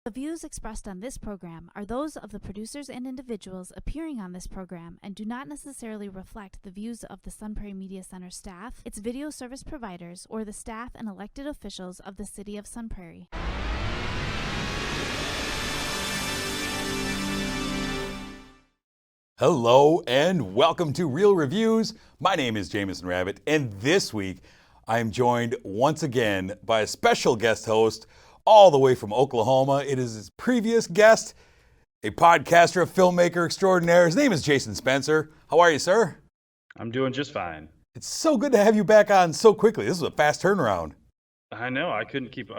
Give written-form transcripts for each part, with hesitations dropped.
The views expressed on this program are those of the producers and individuals appearing on this program and do not necessarily reflect the views of the Sun Prairie Media Center staff, its video service providers, or the staff and elected officials of the City of Sun Prairie. Hello and welcome to Real Reviews. My name is Jamison Rabbit, and this week I am joined once again by a special guest host all the way from Oklahoma. It is his previous guest, a podcaster, a filmmaker extraordinaire. His name is Jason Spencer. How are you, sir? I'm doing just fine. It's so good to have you back on so quickly. This is a fast turnaround. I know. I couldn't keep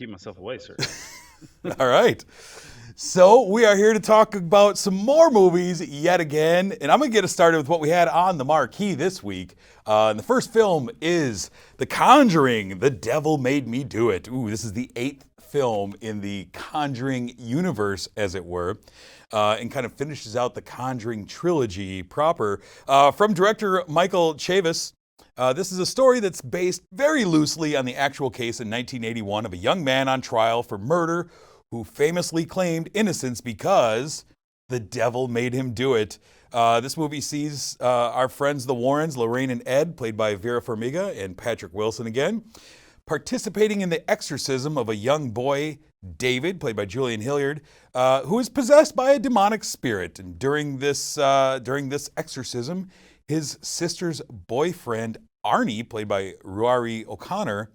myself away, sir. All right. So we are here to talk about some more movies yet again, and I'm going to get us started with what we had on the marquee this week. And the first film is The Conjuring, The Devil Made Me Do It. Ooh, this is the 8th film in the Conjuring universe, as it were, and kind of finishes out the Conjuring trilogy proper. From director Michael Chavis, this is a story that's based very loosely on the actual case in 1981 of a young man on trial for murder who famously claimed innocence because the devil made him do it. This movie sees our friends the Warrens, Lorraine and Ed, played by Vera Farmiga and Patrick Wilson again, participating in the exorcism of a young boy, David, played by Julian Hilliard, who is possessed by a demonic spirit. And during this exorcism, his sister's boyfriend, Arnie, played by Ruari O'Connor,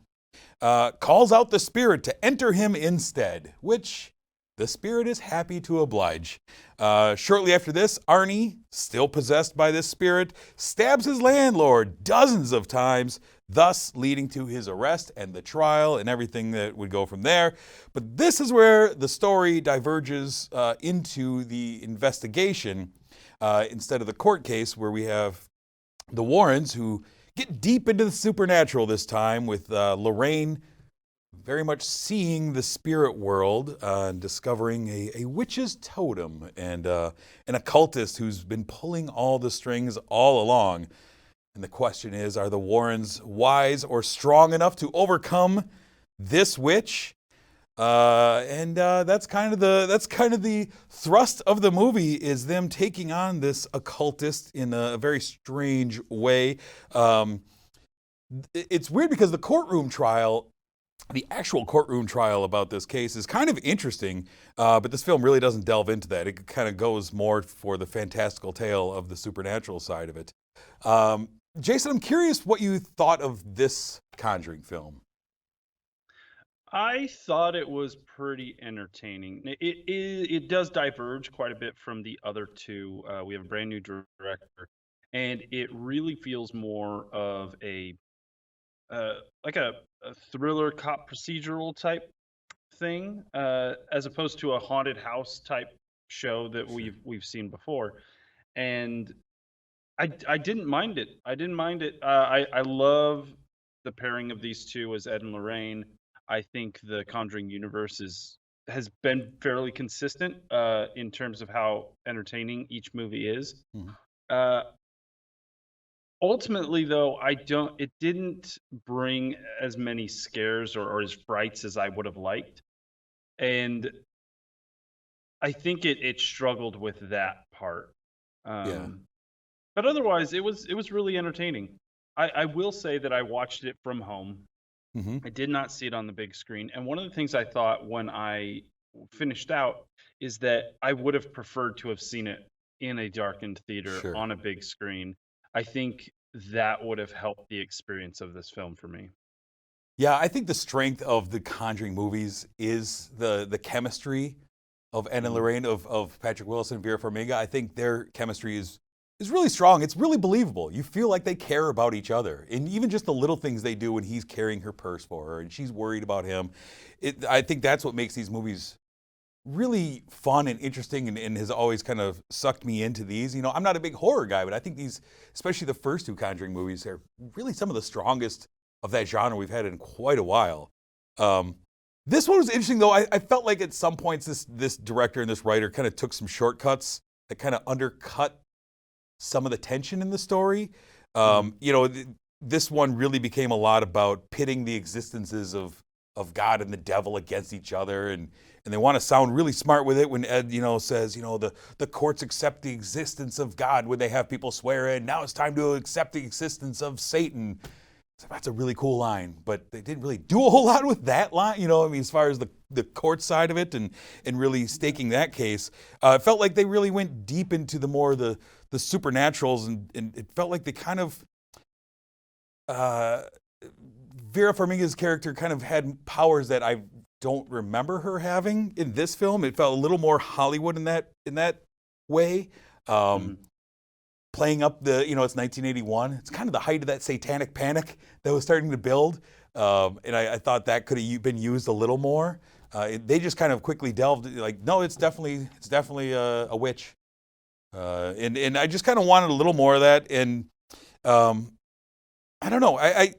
calls out the spirit to enter him instead, which the spirit is happy to oblige. Shortly after this, Arnie, still possessed by this spirit, stabs his landlord dozens of times, thus leading to his arrest and the trial and everything that would go from there. But this is where the story diverges into the investigation instead of the court case, where we have the Warrens, who get deep into the supernatural this time, with Lorraine very much seeing the spirit world and discovering a witch's totem and an occultist who's been pulling all the strings all along. And the question is, are the Warrens wise or strong enough to overcome this witch? That's kind of the thrust of the movie, is them taking on this occultist in a very strange way. It's weird because the actual courtroom trial about this case is kind of interesting, but this film really doesn't delve into that. It kind of goes more for the fantastical tale of the supernatural side of it. Jason, I'm curious what you thought of this Conjuring film. I thought it was pretty entertaining. It does diverge quite a bit from the other two. We have a brand new director, and it really feels more of a thriller cop procedural type thing, as opposed to a haunted house type show that we've seen before. And I didn't mind it. I love the pairing of these two as Ed and Lorraine. I think the Conjuring universe has been fairly consistent in terms of how entertaining each movie is. Mm-hmm. Ultimately, though, it didn't bring as many scares or as frights as I would have liked. And I think it struggled with that part. But otherwise, it was really entertaining. I will say that I watched it from home. Mm-hmm. I did not see it on the big screen. And one of the things I thought when I finished out is that I would have preferred to have seen it in a darkened theater on a big screen. I think that would have helped the experience of this film for me. Yeah, I think the strength of the Conjuring movies is the chemistry of Ed and Lorraine, of Patrick Wilson and Vera Farmiga. I think their chemistry is really strong. It's really believable. You feel like they care about each other. And even just the little things they do when he's carrying her purse for her and she's worried about him. I think that's what makes these movies really fun and interesting, and has always kind of sucked me into these. You know, I'm not a big horror guy, but I think these, especially the first two Conjuring movies, are really some of the strongest of that genre we've had in quite a while. This one was interesting, though. I felt like at some points this director and this writer kind of took some shortcuts that kind of undercut some of the tension in the story. This one really became a lot about pitting the existences of God and the devil against each other, and and they want to sound really smart with it when Ed, says, the courts accept the existence of God when they have people swear in. Now it's time to accept the existence of Satan. So that's a really cool line, but they didn't really do a whole lot with that line, as far as the court side of it and really staking that case. It felt like they really went deep into the supernaturals, and it felt like they kind of, Vera Farmiga's character kind of had powers that I don't remember her having in this film. It felt a little more Hollywood in that way. Playing up it's 1981. It's kind of the height of that satanic panic that was starting to build. And I thought that could have been used a little more. They just kind of quickly delved, like, no, it's definitely a witch. And I just kind of wanted a little more of that. And I don't know. I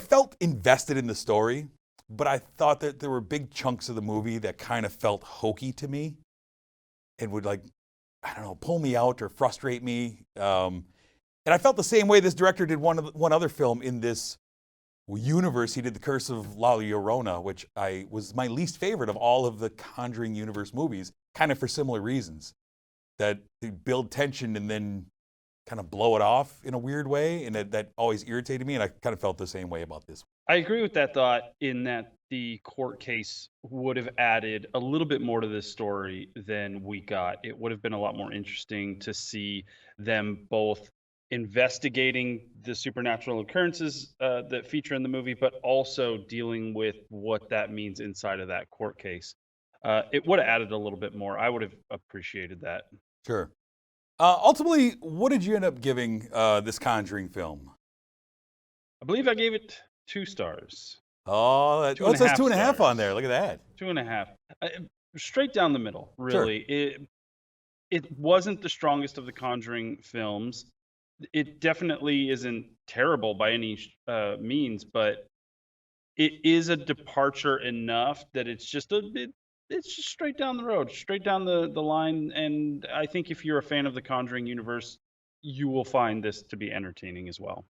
felt invested in the story, but I thought that there were big chunks of the movie that kind of felt hokey to me and would, pull me out or frustrate me. And I felt the same way this director did one other film in this universe. He did The Curse of La Llorona, which was my least favorite of all of the Conjuring universe movies, kind of for similar reasons. That they build tension and then kind of blow it off in a weird way, and that always irritated me, and I kind of felt the same way about this. I agree with that thought in that the court case would have added a little bit more to this story than we got. It would have been a lot more interesting to see them both investigating the supernatural occurrences that feature in the movie, but also dealing with what that means inside of that court case. It would have added a little bit more. I would have appreciated that. Sure. Ultimately, what did you end up giving this Conjuring film? I believe I gave it 2 stars. Oh, it says 2.5 on there. Look at that. 2.5. Straight down the middle, really. Sure. It wasn't the strongest of the Conjuring films. It definitely isn't terrible by any means, but it is a departure enough that it's just it's just straight down the road, straight down the line. And I think if you're a fan of the Conjuring universe, you will find this to be entertaining as well.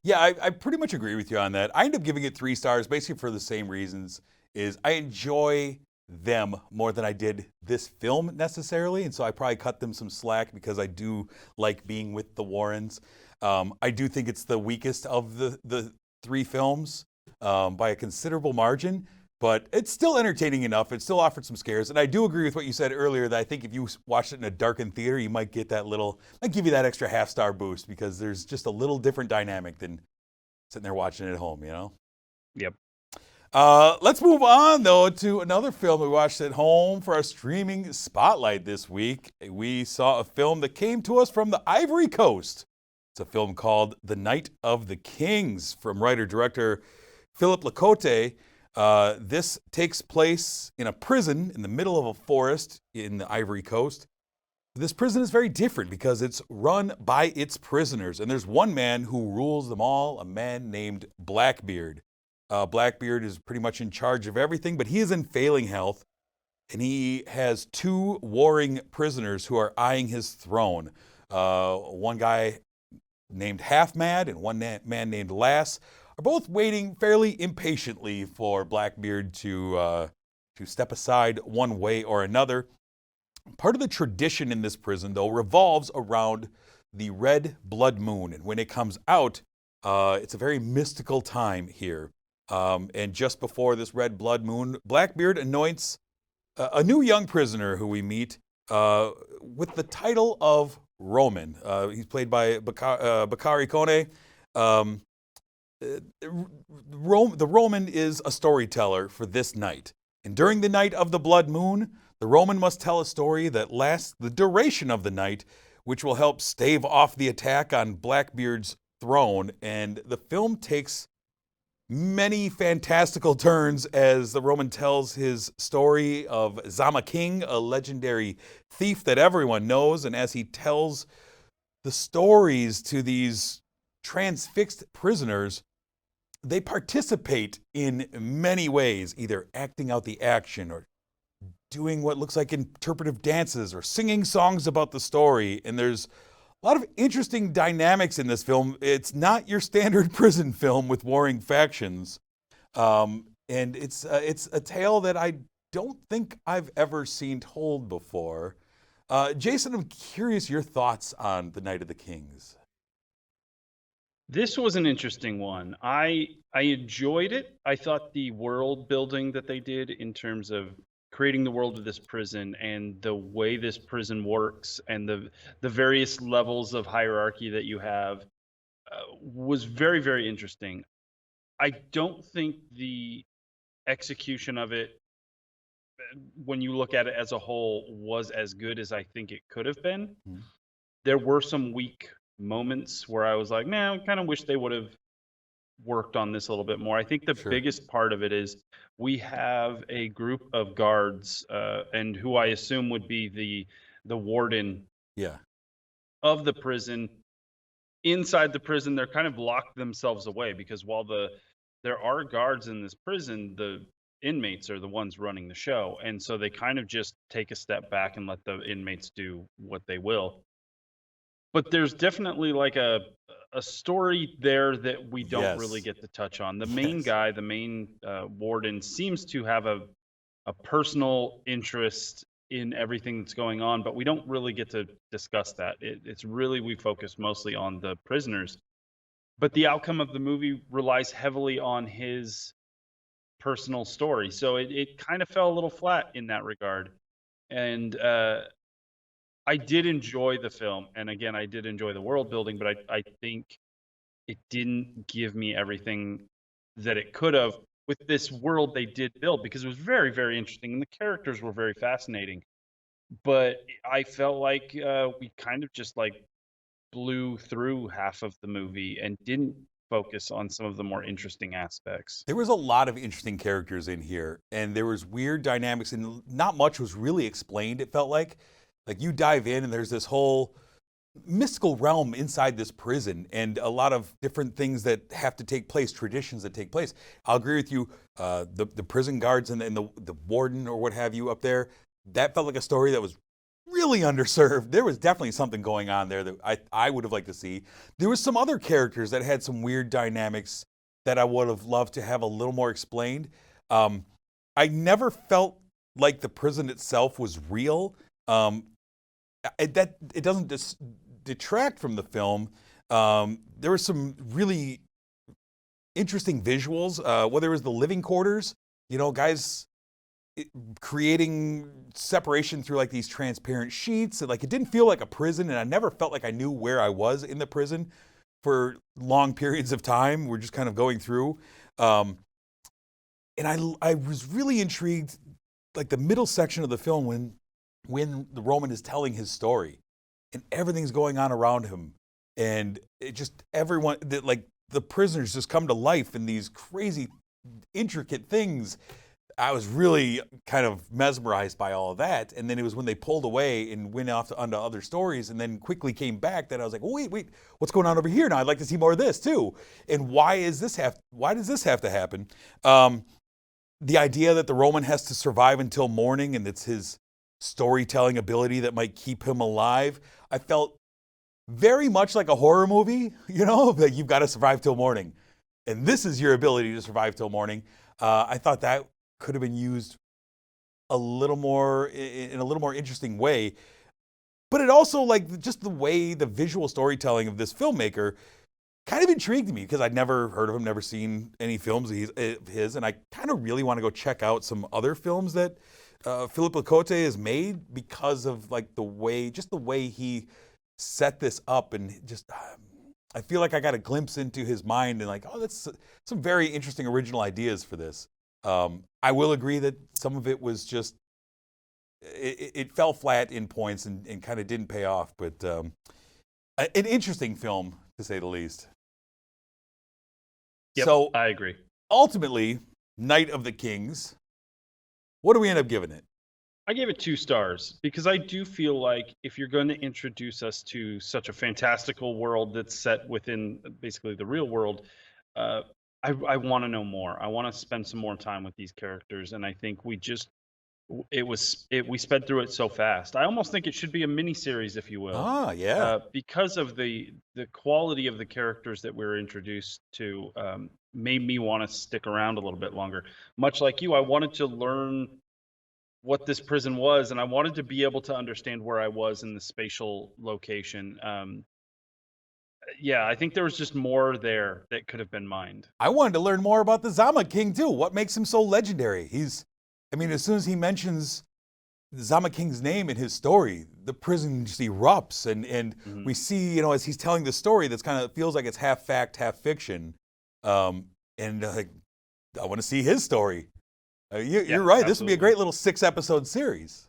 Yeah, I pretty much agree with you on that. I end up giving it 3 stars, basically for the same reasons. Is I enjoy them more than I did this film necessarily, and so I probably cut them some slack because I do like being with the Warrens. I do think it's the weakest of the 3 films by a considerable margin, but it's still entertaining enough. It still offered some scares, and I do agree with what you said earlier that I think if you watched it in a darkened theater, you might get might give you that extra half-star boost because there's just a little different dynamic than sitting there watching it at home, Yep. Let's move on, though, to another film we watched at home for our streaming spotlight this week. We saw a film that came to us from the Ivory Coast. It's a film called The Night of the Kings from writer-director Philippe Lacote. This takes place in a prison in the middle of a forest in the Ivory Coast. This prison is very different because it's run by its prisoners, and there's one man who rules them all, a man named Blackbeard. Blackbeard is pretty much in charge of everything, but he is in failing health, and he has 2 warring prisoners who are eyeing his throne. One guy named Half-Mad and one man named Lass are both waiting fairly impatiently for Blackbeard to step aside one way or another. Part of the tradition in this prison, though, revolves around the red blood moon, and when it comes out, it's a very mystical time here. And just before this red blood moon, Blackbeard anoints a new young prisoner who we meet with the title of Roman. He's played by Bakary Kone. The Roman is a storyteller for this night. And during the night of the blood moon, the Roman must tell a story that lasts the duration of the night, which will help stave off the attack on Blackbeard's throne. And the film takes many fantastical turns as the Roman tells his story of Zama King, a legendary thief that everyone knows. And as he tells the stories to these transfixed prisoners, they participate in many ways, either acting out the action or doing what looks like interpretive dances or singing songs about the story. And there's a lot of interesting dynamics in this film. It's not your standard prison film with warring factions. And it's a tale that I don't think I've ever seen told before. Jason, I'm curious your thoughts on The Night of the Kings. This was an interesting one. I enjoyed it. I thought the world building that they did in terms of creating the world of this prison and the way this prison works and the various levels of hierarchy that you have was very, very interesting. I don't think the execution of it, when you look at it as a whole, was as good as I think it could have been. Mhm. There were some weak moments where I was like, man, I kind of wish they would have worked on this a little bit more. I think the Sure. biggest part of it is we have a group of guards, and who I assume would be the warden Yeah. of the prison. Inside the prison, they're kind of locked themselves away because while there are guards in this prison, the inmates are the ones running the show, and so they kind of just take a step back and let the inmates do what they will. But there's definitely like a story there that we don't really Yes. get to touch on. The main Yes. guy, the main warden, seems to have a personal interest in everything that's going on, but we don't really get to discuss that. It's really, we focus mostly on the prisoners. But the outcome of the movie relies heavily on his personal story. So it kind of fell a little flat in that regard. And I did enjoy the film. And again, I did enjoy the world building, but I think it didn't give me everything that it could have with this world they did build, because it was very, very interesting and the characters were very fascinating. But I felt like we kind of just like blew through half of the movie and didn't focus on some of the more interesting aspects. There was a lot of interesting characters in here, and there was weird dynamics, and not much was really explained. It felt like you dive in, and there's this whole mystical realm inside this prison, and a lot of different things that have to take place, traditions that take place. I'll agree with you. The prison guards and the warden or what have you up there, that felt like a story that was really underserved. There was definitely something going on there that I would have liked to see. There was some other characters that had some weird dynamics that I would have loved to have a little more explained. I never felt like the prison itself was real. It doesn't detract from the film. There were some really interesting visuals, whether it was the living quarters, guys creating separation through like these transparent sheets. Like it didn't feel like a prison, and I never felt like I knew where I was in the prison for long periods of time. We're just kind of going through. And I was really intrigued, like the middle section of the film when the Roman is telling his story and everything's going on around him, and it just everyone that like the prisoners just come to life in these crazy intricate things. I was really kind of mesmerized by all of that. And then it was when they pulled away and went off onto other stories and then quickly came back that I was like, oh, wait, what's going on over here? Now I'd like to see more of this too. And why does this have to happen? The idea that the Roman has to survive until morning and it's his storytelling ability that might keep him alive. I felt very much like a horror movie, that you've got to survive till morning. And this is your ability to survive till morning. I thought that could have been used a little more in a little more interesting way. But it also, like, just the way the visual storytelling of this filmmaker kind of intrigued me because I'd never heard of him, never seen any films of his, and I kind of really want to go check out some other films that Philippe Lacote has made because of like the way he set this up, and just I feel like I got a glimpse into his mind and like, oh, that's some very interesting original ideas for this. I will agree that some of it was just it fell flat in points and kind of didn't pay off, but an interesting film to say the least. Yep, So I agree. ultimately, Night of the Kings. What do we end up giving it? I gave it 2 stars because I do feel like if you're going to introduce us to such a fantastical world that's set within basically the real world, I want to know more. I want to spend some more time with these characters, and I think we sped through it so fast. I almost think it should be a mini series, if you will. Yeah. Because of the quality of the characters that we were introduced to, made me want to stick around a little bit longer. Much like you, I wanted to learn what this prison was, and I wanted to be able to understand where I was in the spatial location. Yeah, I think there was just more there that could have been mined. I wanted to learn more about the Zama King too. What makes him so legendary? I mean, as soon as he mentions the Zama King's name in his story, the prison just erupts, and we see, as he's telling the story, that's kind of feels like it's half fact, half fiction, and I want to see his story. You're right. This would be a great little 6-episode series.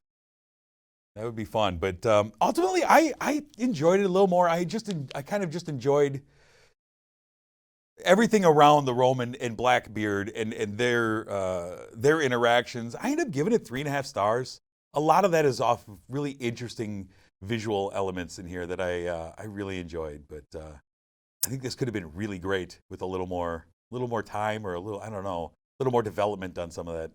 That would be fun. But ultimately, I enjoyed it a little more. I kind of just enjoyed everything around the Roman and Blackbeard and their interactions. I ended up giving it 3.5 stars. A lot of that is off of really interesting visual elements in here that I really enjoyed. But I think this could have been really great with a little more time, or a little more development on some of that.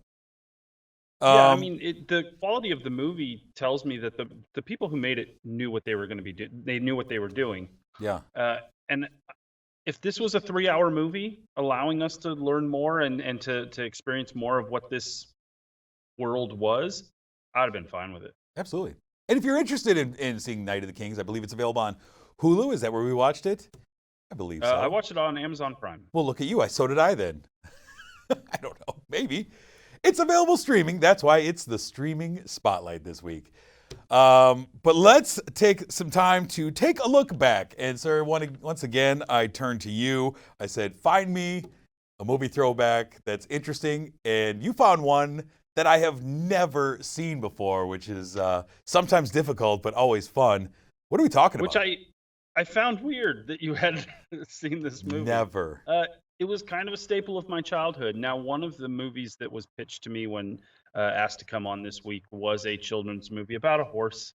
Yeah, I mean, the quality of the movie tells me that the people who made it knew what they were going to be doing. They knew what they were doing. Yeah. And if this was a 3-hour movie, allowing us to learn more and to experience more of what this world was, I'd have been fine with it. Absolutely. And if you're interested in seeing Night of the Kings, I believe it's available on Hulu. Is that where we watched it? I believe so. I watched it on Amazon Prime. Well, look at you. So did I then. I don't know. Maybe. It's available streaming. That's why it's the streaming spotlight this week. But let's take some time to take a look back. And sir, once again, I turn to you. I said, find me a movie throwback that's interesting. And you found one that I have never seen before, which is sometimes difficult, but always fun. What are we talking about? Which I found weird that you had seen this movie. Never. It was kind of a staple of my childhood. Now, one of the movies that was pitched to me when asked to come on this week was a children's movie about a horse.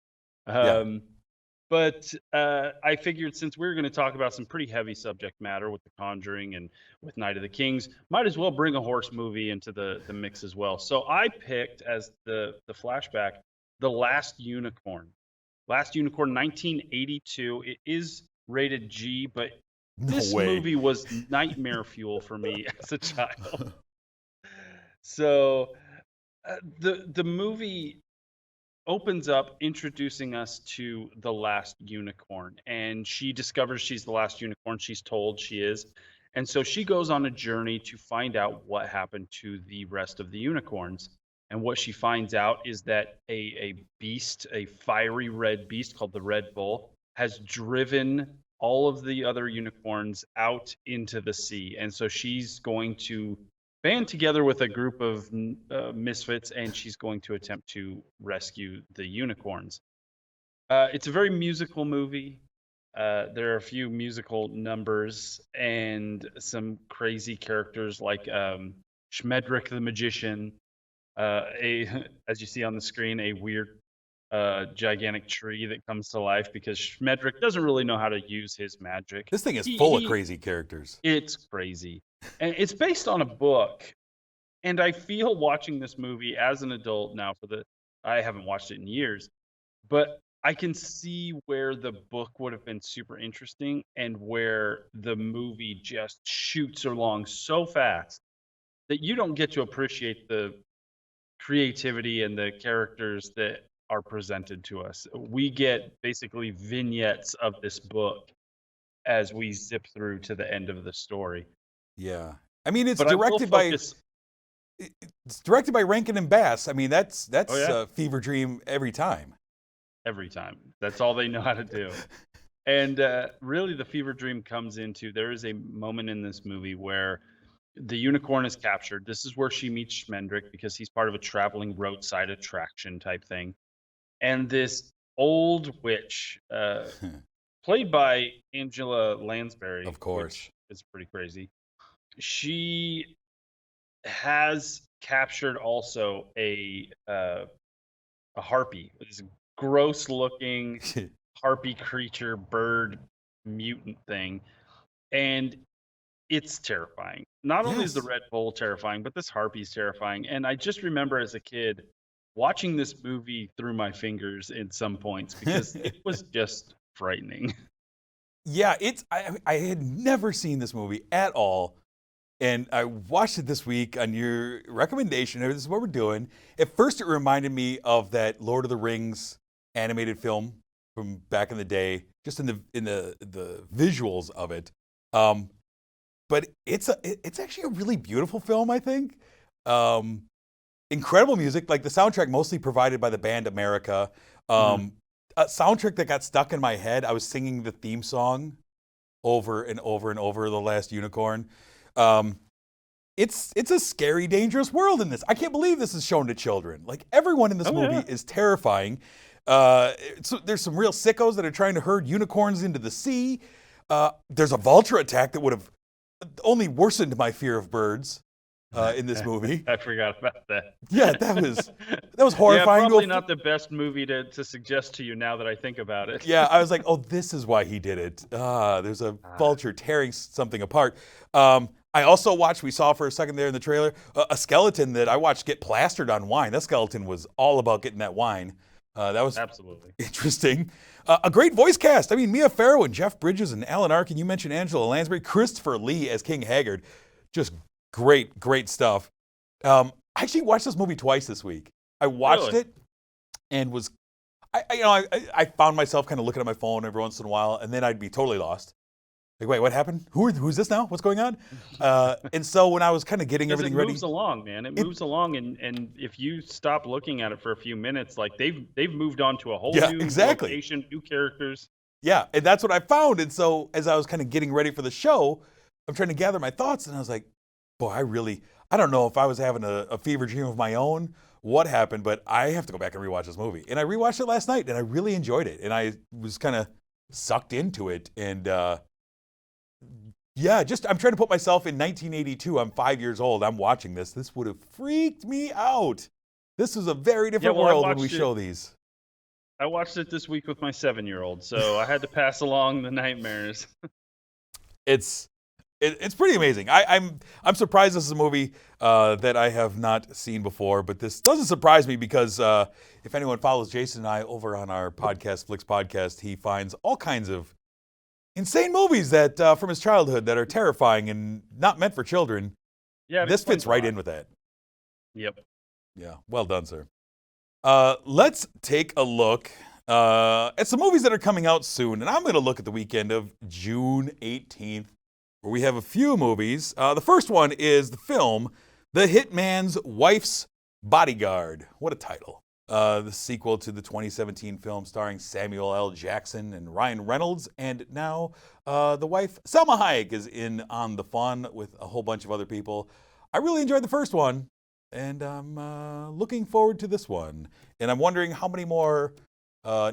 But I figured since we were going to talk about some pretty heavy subject matter with The Conjuring and with Night of the Kings, might as well bring a horse movie into the mix as well. So I picked as the flashback, The Last Unicorn. Last Unicorn, 1982. It is rated G, but this movie was nightmare fuel for me as a child. So the movie opens up introducing us to the last unicorn, and she discovers she's the last unicorn. She's told she is. And so she goes on a journey to find out what happened to the rest of the unicorns. And what she finds out is that a beast, a fiery red beast called the Red Bull, has driven all of the other unicorns out into the sea. And so she's going to band together with a group of misfits, and she's going to attempt to rescue the unicorns. It's a very musical movie. There are a few musical numbers and some crazy characters like Schmedrick the magician, as you see on the screen, a weird gigantic tree that comes to life because Schmedrick doesn't really know how to use his magic. This thing is full of crazy characters. It's crazy. And it's based on a book. And I feel watching this movie as an adult now I haven't watched it in years, but I can see where the book would have been super interesting and where the movie just shoots along so fast that you don't get to appreciate the creativity and the characters that are presented to us. We get basically vignettes of this book as we zip through to the end of the story. Yeah. I mean, it's directed by Rankin and Bass. I mean, that's a fever dream every time. Every time. That's all they know how to do. And really the fever dream comes into, there is a moment in this movie where the unicorn is captured. This is where she meets Schmendrick because he's part of a traveling roadside attraction type thing. And this old witch, played by Angela Lansbury, of course, it's pretty crazy. She has captured also a harpy, this gross-looking harpy creature, bird, mutant thing, and it's terrifying. Not only is the Red Bull terrifying, but this harpy is terrifying. And I just remember as a kid watching this movie through my fingers in some points because it was just frightening. Yeah, I had never seen this movie at all. And I watched it this week on your recommendation. This is what we're doing. At first, it reminded me of that Lord of the Rings animated film from back in the day, just in the visuals of it. But it's actually a really beautiful film, I think. Incredible music, like the soundtrack mostly provided by the band America. A soundtrack that got stuck in my head. I was singing the theme song over and over and over, The Last Unicorn. It's a scary, dangerous world in this. I can't believe this is shown to children. Like, everyone in this movie is terrifying. So there's some real sickos that are trying to herd unicorns into the sea. There's a vulture attack that would have only worsened my fear of birds in this movie. I forgot about that. Yeah, that was horrifying. Yeah, probably not the best movie to suggest to you now that I think about it. Yeah, I was like, oh, this is why he did it. There's a vulture tearing something apart. I also watched, we saw for a second there in the trailer, a skeleton that I watched get plastered on wine. That skeleton was all about getting that wine. That was absolutely interesting. A great voice cast. I mean, Mia Farrow and Jeff Bridges and Alan Arkin. You mentioned Angela Lansbury. Christopher Lee as King Haggard. Just great stuff. I actually watched this movie twice this week. I watched it and was, I found myself kind of looking at my phone every once in a while, and then I'd be totally lost. Like, wait, what happened? Who's this now? What's going on? And so when I was kind of getting everything ready, it moves along, man. It moves along, and if you stop looking at it for a few minutes, like they've moved on to a whole new location, new characters. Yeah, and that's what I found. And so as I was kind of getting ready for the show, I'm trying to gather my thoughts, and I was like, boy, I don't know if I was having a fever dream of my own, what happened, but I have to go back and rewatch this movie. And I rewatched it last night, and I really enjoyed it, and I was kind of sucked into it, and yeah, I'm trying to put myself in 1982. I'm 5 years old. I'm watching this. This would have freaked me out. This is a very different world when we show these. I watched it this week with my 7-year-old, so I had to pass along the nightmares. It's pretty amazing. I'm surprised this is a movie that I have not seen before, but this doesn't surprise me because if anyone follows Jason and I over on our podcast, Flicks Podcast, he finds all kinds of insane movies that from his childhood that are terrifying and not meant for children. Yeah, this fits right in with that. Yep. Yeah, well done, sir. Let's take a look at some movies that are coming out soon, and I'm going to look at the weekend of June 18th, where we have a few movies. The first one is the film The Hitman's Wife's Bodyguard. What a title. The sequel to the 2017 film starring Samuel L. Jackson and Ryan Reynolds, and now the wife, Salma Hayek, is in on the fun with a whole bunch of other people. I really enjoyed the first one, and I'm looking forward to this one. And I'm wondering how many more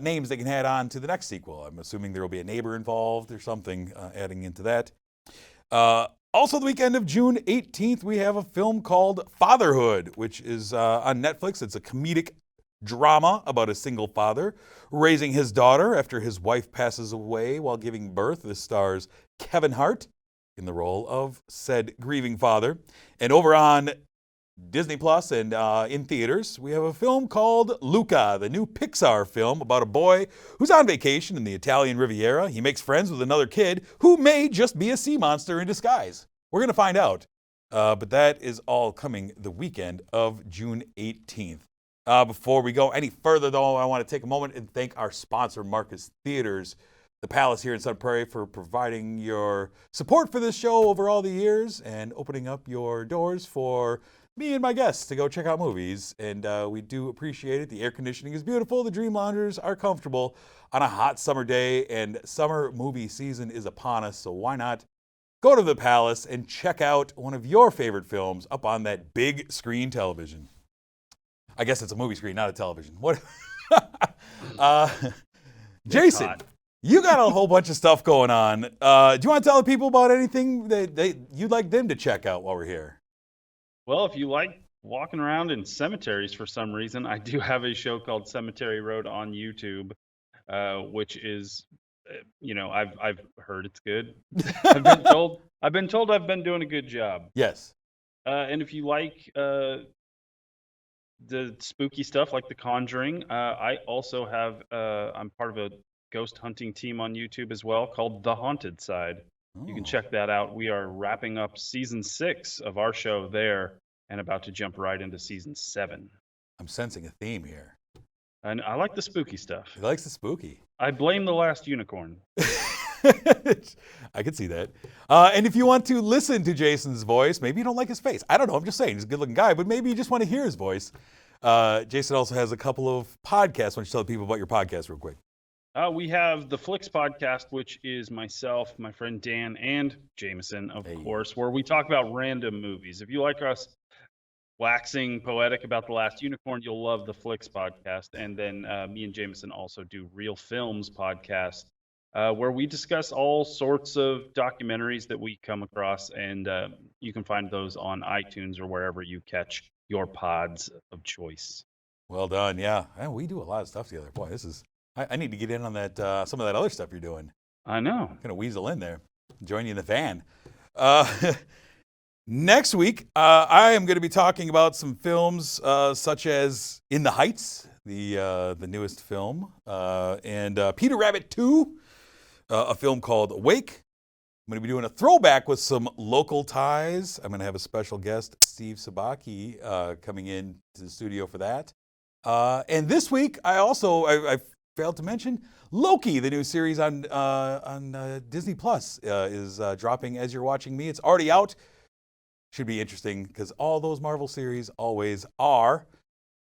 names they can add on to the next sequel. I'm assuming there will be a neighbor involved or something adding into that. Also, the weekend of June 18th, we have a film called Fatherhood, which is on Netflix. It's a comedic drama about a single father raising his daughter after his wife passes away while giving birth. This stars Kevin Hart in the role of said grieving father. And over on Disney Plus and in theaters, we have a film called Luca, the new Pixar film about a boy who's on vacation in the Italian Riviera. He makes friends with another kid who may just be a sea monster in disguise. We're going to find out. But that is all coming the weekend of June 18th. Before we go any further, though, I want to take a moment and thank our sponsor, Marcus Theaters, the Palace here in Sun Prairie, for providing your support for this show over all the years and opening up your doors for me and my guests to go check out movies. And we do appreciate it. The air conditioning is beautiful. The Dream Loungers are comfortable on a hot summer day, and summer movie season is upon us. So why not go to the Palace and check out one of your favorite films up on that big screen television. I guess it's a movie screen, not a television. What? Jason, you got a whole bunch of stuff going on. Do you want to tell the people about anything that you'd like them to check out while we're here? Well, if you like walking around in cemeteries for some reason, I do have a show called Cemetery Road on YouTube, which is, I've heard it's good. I've been told I've been doing a good job. Yes. And if you like the spooky stuff like The Conjuring, I also have I'm part of a ghost hunting team on YouTube as well called The Haunted Side. You can Oh, check that out. We are wrapping up season 6 of our show there and about to jump right into season 7. I'm sensing a theme here. And I like the spooky stuff. He likes the spooky. I blame the last unicorn. I could see that. And if you want to listen to Jason's voice, maybe you don't like his face. I don't know. I'm just saying he's a good-looking guy, but maybe you just want to hear his voice. Jason also has a couple of podcasts. Why don't you tell people about your podcast real quick? We have the Flicks podcast, which is myself, my friend Dan, and Jamison, of course, where we talk about random movies. If you like us waxing poetic about The Last Unicorn, you'll love the Flicks podcast. And then me and Jamison also do Real Films podcast, where we discuss all sorts of documentaries that we come across. And you can find those on iTunes or wherever you catch your pods of choice. Well done. Yeah. We do a lot of stuff together. Boy, this is... I need to get in on that some of that other stuff you're doing. I know. I'm gonna weasel in there, join you in the van. Next week, I am going to be talking about some films such as In the Heights, the newest film, and Peter Rabbit 2, a film called Awake. I'm going to be doing a throwback with some local ties. I'm going to have a special guest, Steve Sabaki, coming in to the studio for that. And this week, I failed to mention Loki, the new series on Disney Plus, is dropping as you're watching me. It's already out. Should be interesting because all those Marvel series always are.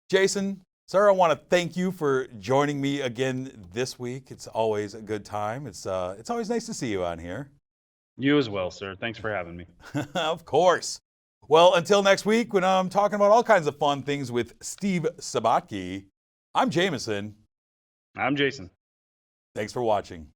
Jason, sir, I want to thank you for joining me again this week. It's always a good time. It's always nice to see you on here. You as well, sir. Thanks for having me. Of course. Well, until next week when I'm talking about all kinds of fun things with Steve Sabaki, I'm Jamison. I'm Jason. Thanks for watching.